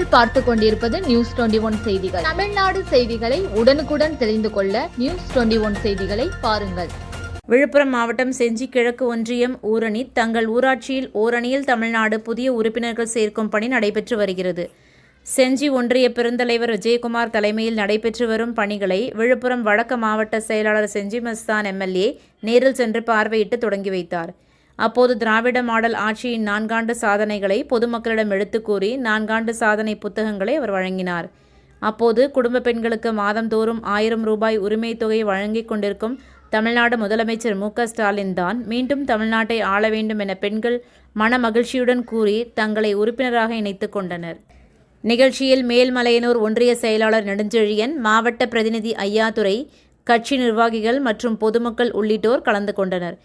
நீங்கள் பார்த்து கொண்டிருப்பது News21 செய்திகள். தமிழ்நாடு செய்திகளை உடனுக்குடன் தெரிந்து கொள்ள News21 செய்திகளை பாருங்கள். விழுப்புரம் மாவட்டம் செஞ்சி கிழக்கு ஒன்றியம் ஊரணி தங்கள் ஊராட்சியில் ஓரணியில் தமிழ்நாடு புதிய உறுப்பினர்கள் சேர்க்கும் பணி நடைபெற்று வருகிறது. செஞ்சி ஒன்றிய பெருந்தலைவர் விஜயகுமார் தலைமையில் நடைபெற்று வரும் பணிகளை விழுப்புரம் வடக்கு மாவட்ட செயலாளர் செஞ்சி மஸ்தான் எம்எல்ஏ நேரில் சென்று பார்வையிட்டு தொடங்கி வைத்தார். அப்போது திராவிட மாடல் ஆட்சியின் 4 ஆண்டு சாதனைகளை பொதுமக்களிடம் எடுத்துக் கூறி 4 ஆண்டு சாதனை புத்தகங்களை அவர் வழங்கினார். அப்போது குடும்ப பெண்களுக்கு மாதந்தோறும் 1000 ரூபாய் உரிமை தொகை வழங்கிக் கொண்டிருக்கும் தமிழ்நாடு முதலமைச்சர் மு.க.ஸ்டாலின் தான் மீண்டும் தமிழ்நாட்டை ஆள வேண்டும் என பெண்கள் மன மகிழ்ச்சியுடன் கூறி தங்களை உறுப்பினராக இணைத்துக் கொண்டனர். நிகழ்ச்சியில் மேல்மலையனூர் ஒன்றிய செயலாளர் நெடுஞ்செழியன், மாவட்ட பிரதிநிதி ஐயாதுரை, கட்சி நிர்வாகிகள் மற்றும் பொதுமக்கள் உள்ளிட்டோர் கலந்து கொண்டனர்.